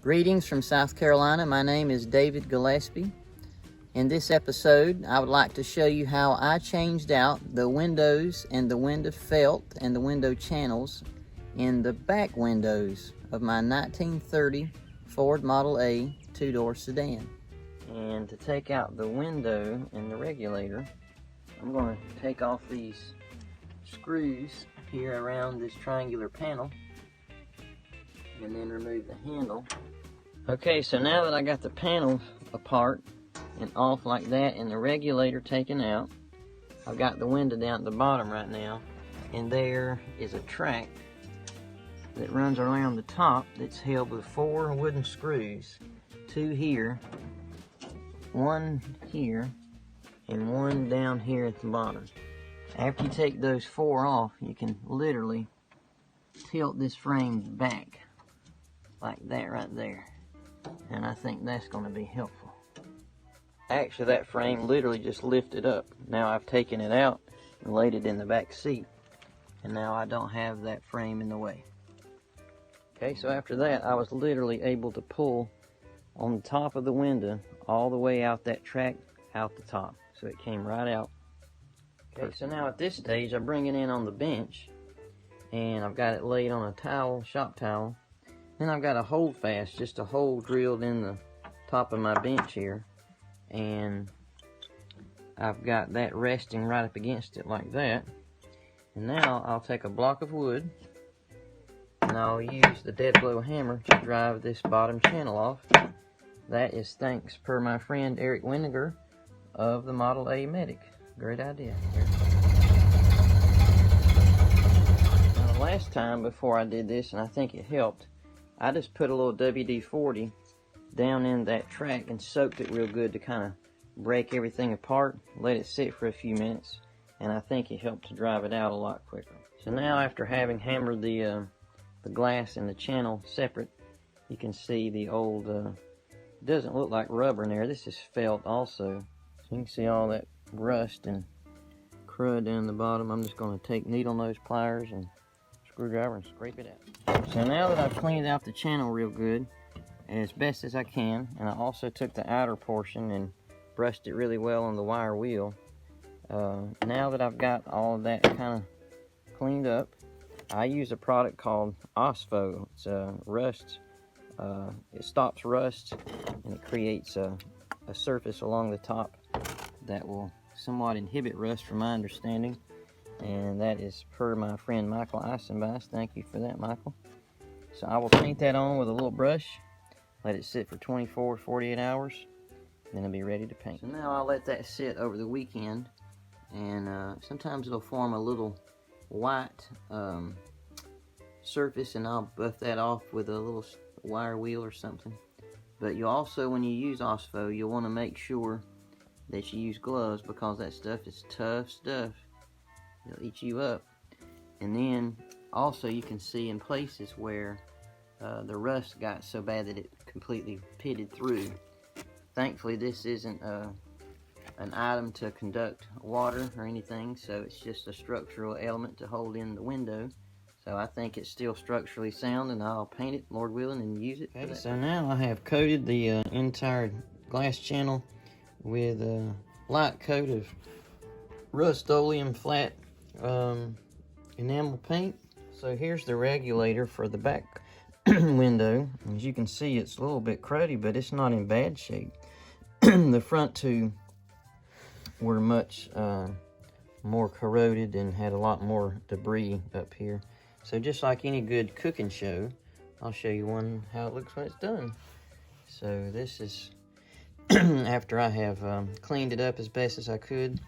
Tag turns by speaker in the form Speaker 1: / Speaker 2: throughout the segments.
Speaker 1: Greetings from South Carolina. My name is David Gillespie. In this episode, I would like to show you how I changed out the windows and the window felt and the window channels in the back windows of my 1930 Ford Model A Tudor sedan. And to take out the window and the regulator, I'm going to take off these screws here around this triangular panel and then remove the handle. Okay, so now that I got the panel apart and off like that and the regulator taken out, I've got the window down at the bottom right now, and there is a track that runs around the top that's held with 4 wooden screws, 2 here, 1 here, and 1 down here at the bottom. After you take those 4 off, you can literally tilt this frame back like that right there, and I think that's going to be helpful. Actually, that frame literally just lifted up. Now I've taken it out and laid it in the back seat, and now I don't have that frame in the way. Okay, so after that, I was literally able to pull on the top of the window all the way out that track out the top, so it came right out. Okay, so now at this stage, I bring it in on the bench, and I've got it laid on a towel, shop towel. Then I've got a hold fast, just a hole drilled in the top of my bench here, and I've got that resting right up against it like that. And now I'll take a block of wood and I'll use the dead blow hammer to drive this bottom channel off. That is thanks per my friend Eric Winiger of the Model A Medic. Great idea. Now, the last time before I did this, and I think it helped, I just put a little WD-40 down in that track and soaked it real good to kind of break everything apart, let it sit for a few minutes, and I think it helped to drive it out a lot quicker. So now, after having hammered the glass and the channel separate, you can see the old, doesn't look like rubber in there, this is felt also. So you can see all that rust and crud down the bottom. I'm just going to take needle nose pliers and screwdriver and scrape it out. So now that I've cleaned out the channel real good, as best as I can, and I also took the outer portion and brushed it really well on the wire wheel. Now that I've got all of that kind of cleaned up, I use a product called Osfo. It's rust. It stops rust and it creates a surface along the top that will somewhat inhibit rust, from my understanding. And that is per my friend Michael Eisenbass. Thank you for that, Michael. So I will paint that on with a little brush. Let it sit for 24 48 hours, then it'll be ready to paint. So now I'll let that sit over the weekend, and sometimes it'll form a little white surface, and I'll buff that off with a little wire wheel or something. But you also, when you use Osfo, you'll want to make sure that you use gloves, because that stuff is tough stuff. It'll eat you up. And then also you can see in places where the rust got so bad that it completely pitted through. Thankfully, this isn't an item to conduct water or anything, so it's just a structural element to hold in the window. So I think it's still structurally sound, and I'll paint it, Lord willing, and use it. Okay, so now I have coated the entire glass channel with a light coat of Rust-Oleum flat enamel paint. So here's the regulator for the back window. As you can see, it's a little bit cruddy, but it's not in bad shape. The front two were much more corroded and had a lot more debris up here. So just like any good cooking show, I'll show you how it looks when it's done. So this is after I have cleaned it up as best as I could.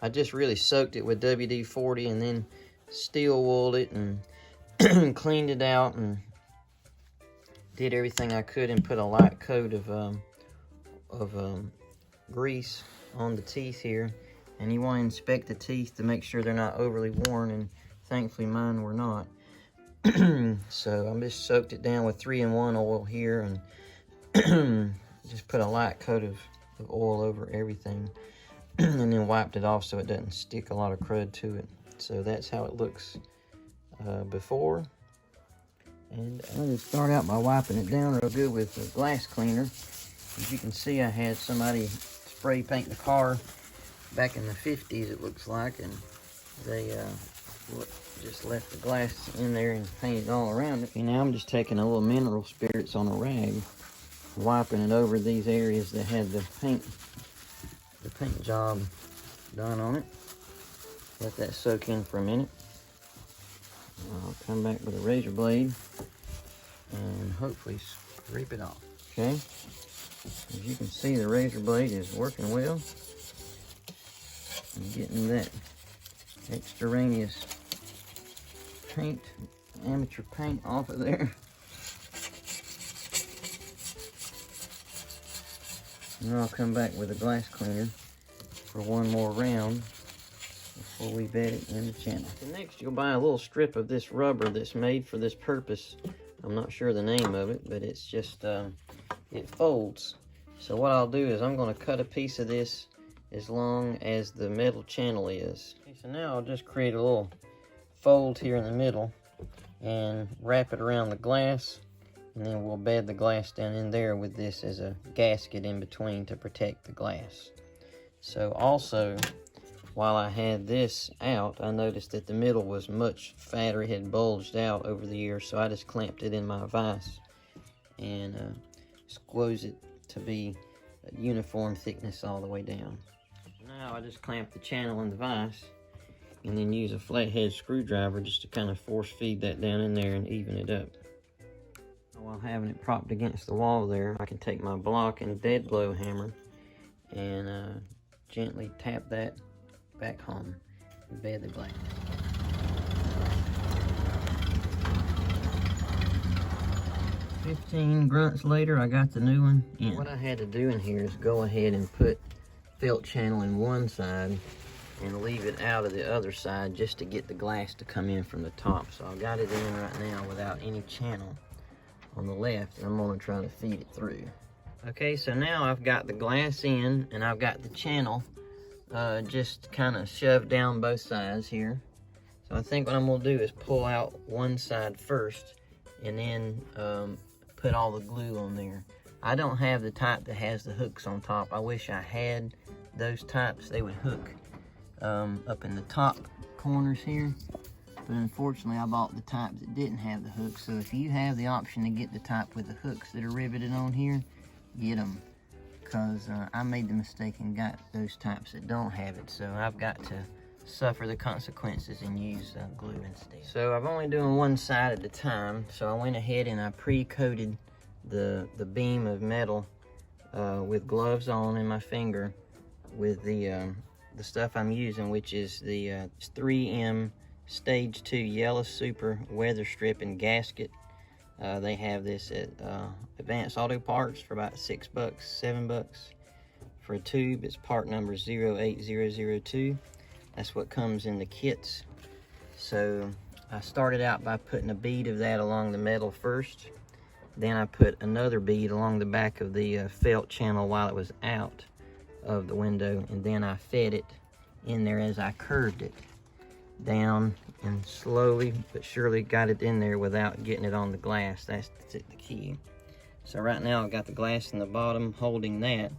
Speaker 1: I just really soaked it with WD-40 and then steel wooled it and cleaned it out and did everything I could and put a light coat of grease on the teeth here. And you want to inspect the teeth to make sure they're not overly worn, and thankfully mine were not. So I just soaked it down with 3-in-1 oil here and just put a light coat of oil over everything and then wiped it off so it doesn't stick a lot of crud to it. So that's how it looks before. And I'll just start out by wiping it down real good with a glass cleaner. As you can see, I had somebody spray paint the car back in the 50s, it looks like, and they just left the glass in there and painted all around it. And now I'm just taking a little mineral spirits on a rag, wiping it over these areas that had the paint job done on it. Let that soak in for a minute. I'll come back with a razor blade and hopefully scrape it off. Okay, as you can see, the razor blade is working well. I'm getting that extraneous paint, amateur paint off of there. And I'll come back with a glass cleaner for one more round before we bed it in the channel. So next, you'll buy a little strip of this rubber that's made for this purpose. I'm not sure the name of it, but it's just, it folds. So what I'll do is I'm going to cut a piece of this as long as the metal channel is. Okay, so now I'll just create a little fold here in the middle and wrap it around the glass, and then we'll bed the glass down in there with this as a gasket in between to protect the glass. So also, while I had this out, I noticed that the middle was much fatter. It had bulged out over the years, so I just clamped it in my vise and squoze it to be a uniform thickness all the way down. Now I just clamp the channel in the vise and then use a flathead screwdriver just to kind of force feed that down in there and even it up. While having it propped against the wall there, I can take my block and dead blow hammer and gently tap that back home and bed the glass. "15 grunts later, I got the new one in. What I had to do in here is go ahead and put felt channel in one side and leave it out of the other side just to get the glass to come in from the top. So I got it in right now without any channel on the left, and I'm gonna try to feed it through. Okay, so now I've got the glass in and I've got the channel just kind of shoved down both sides here. So I think what I'm gonna do is pull out one side first and then put all the glue on there. I don't have the type that has the hooks on top. I wish I had those types. They would hook up in the top corners here. But unfortunately, I bought the type that didn't have the hooks. So if you have the option to get the type with the hooks that are riveted on here, get them. Because I made the mistake and got those types that don't have it. So I've got to suffer the consequences and use glue instead. So I'm only doing one side at a time. So I went ahead and I pre-coated the beam of metal with gloves on in my finger with the stuff I'm using, which is the 3M Stage 2 Yellow Super Weatherstrip and Gasket. They have this at Advanced Auto Parts for about $6, $7 for a tube. It's part number 08002. That's what comes in the kits. So I started out by putting a bead of that along the metal first. Then I put another bead along the back of the felt channel while it was out of the window, and then I fed it in there as I curved it down and slowly but surely got it in there without getting it on the glass. That's the key. So right now I've got the glass in the bottom holding that,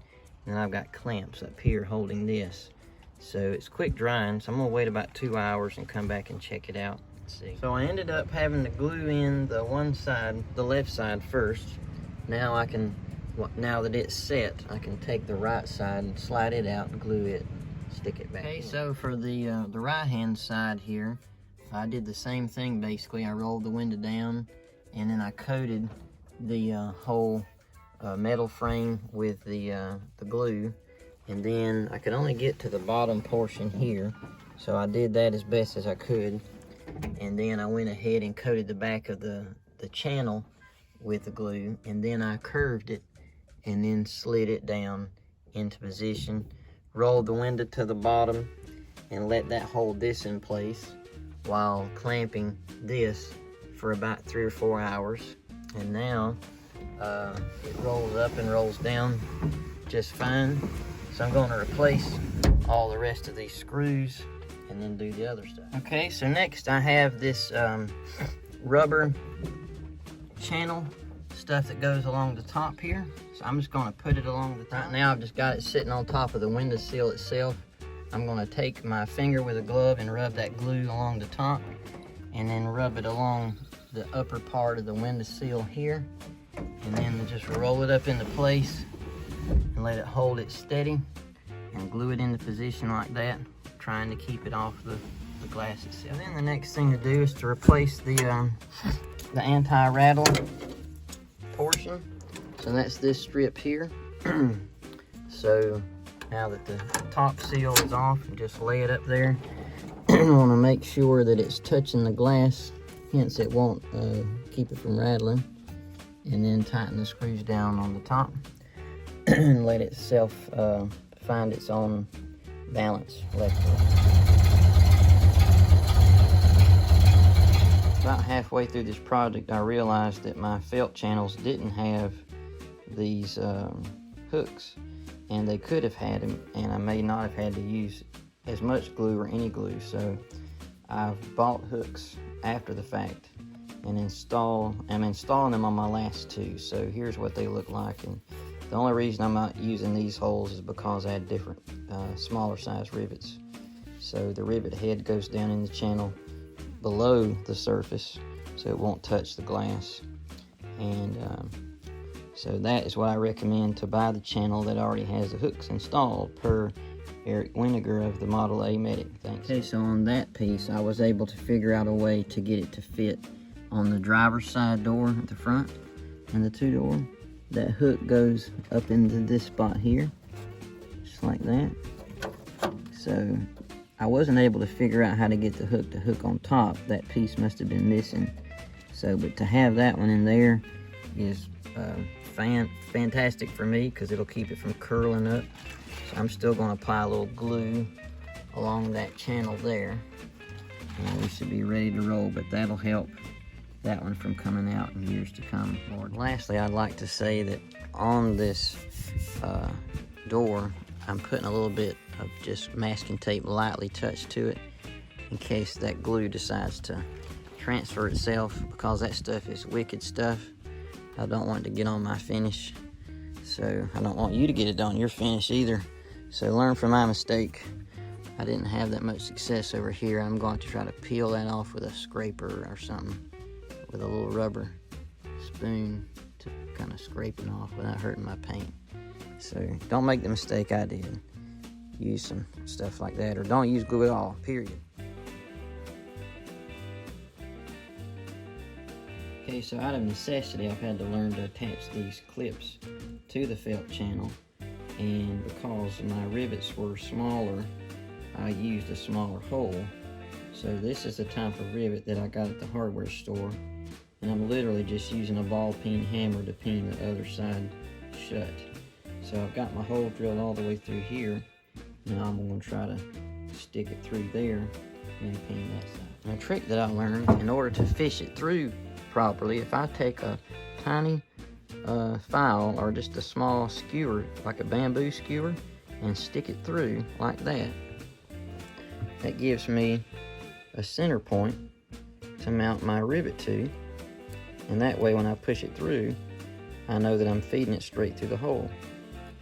Speaker 1: and I've got clamps up here holding this. So it's quick drying, so I'm gonna wait about 2 hours and come back and check it out and see. So I ended up having to glue in the one side, the left side first. Now I can, now that it's set, I can take the right side and slide it out and glue it, stick it back in. So for the right hand side here, I did the same thing basically. I rolled the window down and then I coated the whole metal frame with the glue, and then I could only get to the bottom portion here, so I did that as best as I could, and then I went ahead and coated the back of the channel with the glue, and then I curved it and then slid it down into position, rolled the window to the bottom and let that hold this in place while clamping this for about 3 or 4 hours. And now it rolls up and rolls down just fine. So I'm going to replace all the rest of these screws and then do the other stuff. Okay, so next I have this rubber channel stuff that goes along the top here. So I'm just going to put it along the top. Right now I've just got it sitting on top of the window sill itself. I'm going to take my finger with a glove and rub that glue along the top, and then rub it along the upper part of the window sill here, and then just roll it up into place and let it hold it steady and glue it into position like that, trying to keep it off the glass itself. And then the next thing to do is to replace the anti-rattle portion. So that's this strip here. So now that the top seal is off, just lay it up there. I want to make sure that it's touching the glass, hence it won't keep it from rattling. And then tighten the screws down on the top and let itself find its own balance electrically. About halfway through this project, I realized that my felt channels didn't have these hooks, and they could have had them, and I may not have had to use as much glue or any glue. So I've bought hooks after the fact and I'm installing them on my last two. So here's what they look like, and the only reason I'm not using these holes is because I had different smaller size rivets. So the rivet head goes down in the channel below the surface, so it won't touch the glass. And so that is what I recommend, to buy the channel that already has the hooks installed, per Eric Winiger of the Model A Medic. Thanks. Okay, so on that piece, I was able to figure out a way to get it to fit on the driver's side door at the front and the two-door. That hook goes up into this spot here, just like that. So I wasn't able to figure out how to get the hook to hook on top. That piece must have been missing. So, but to have that one in there is fantastic for me, because it'll keep it from curling up. So I'm still going to apply a little glue along that channel there, and we should be ready to roll. But that'll help that one from coming out in years to come. Lastly, I'd like to say that on this door, I'm putting a little bit of just masking tape lightly touched to it, in case that glue decides to transfer itself, because that stuff is wicked stuff. I don't want it to get on my finish, so I don't want you to get it on your finish either. So learn from my mistake. I didn't have that much success over here. I'm going to try to peel that off with a scraper or something, with a little rubber spoon, to kind of scrape it off without hurting my paint. So don't make the mistake I did. Use some stuff like that, or don't use glue at all, period. Okay, so out of necessity, I've had to learn to attach these clips to the felt channel, and because my rivets were smaller, I used a smaller hole. So this is the type of rivet that I got at the hardware store, and I'm literally just using a ball peen hammer to peen the other side shut. So I've got my hole drilled all the way through here. Now I'm going to try to stick it through there and peen that side. And a trick that I learned, in order to fish it through properly, if I take a tiny file, or just a small skewer, like a bamboo skewer, and stick it through like that, that gives me a center point to mount my rivet to, and that way when I push it through, I know that I'm feeding it straight through the hole.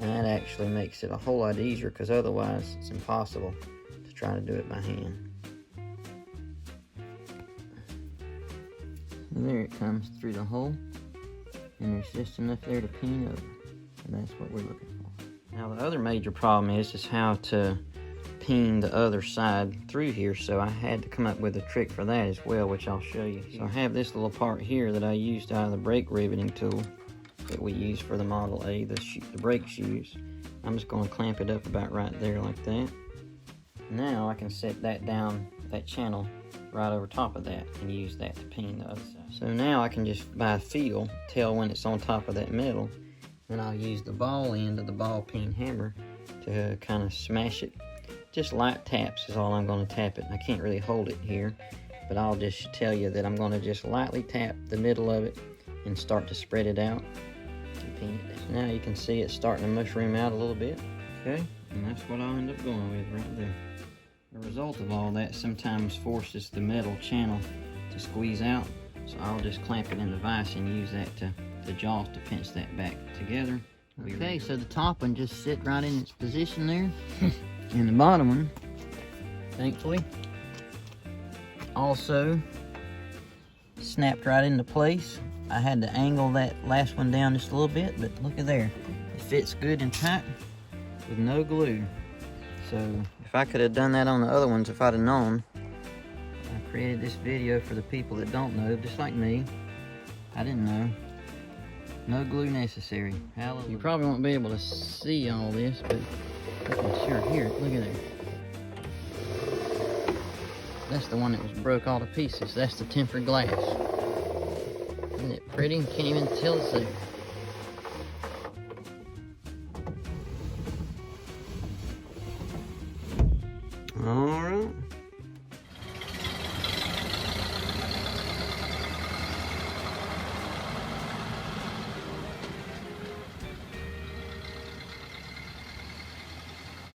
Speaker 1: And that actually makes it a whole lot easier, because otherwise it's impossible to try to do it by hand. And there it comes through the hole, and there's just enough there to peen over, and that's what we're looking for. Now the other major problem is how to peen the other side through here, so I had to come up with a trick for that as well, which I'll show you. So I have this little part here that I used out of the brake riveting tool that we use for the Model A, the brake shoes. I'm just going to clamp it up about right there like that. Now I can set that down, that channel, right over top of that, and use that to peen the other side. So now I can just, by feel, tell when it's on top of that metal, and I'll use the ball end of the ball peen hammer to kind of smash it. Just light taps is all I'm going to tap it. I can't really hold it here, but I'll just tell you that I'm going to just lightly tap the middle of it and start to spread it out. Now you can see it's starting to mushroom out a little bit. Okay, and that's what I'll end up going with right there. The result of all that sometimes forces the metal channel to squeeze out, So I'll just clamp it in the vise and use that the jaws to pinch that back together. Okay, so the top one just sit right in its position there. And the bottom one, thankfully, also snapped right into place. I had to angle that last one down just a little bit, but look at there. It fits good and tight with no glue. So if I could have done that on the other ones, if I'd have known. I created this video for the people that don't know, just like me. I didn't know. No glue necessary. Hallelujah. You probably won't be able to see all this, but you can sure hear it. Look at that. That's the one that was broke all to pieces. That's the tempered glass. Isn't it pretty? Can't even tell it's there.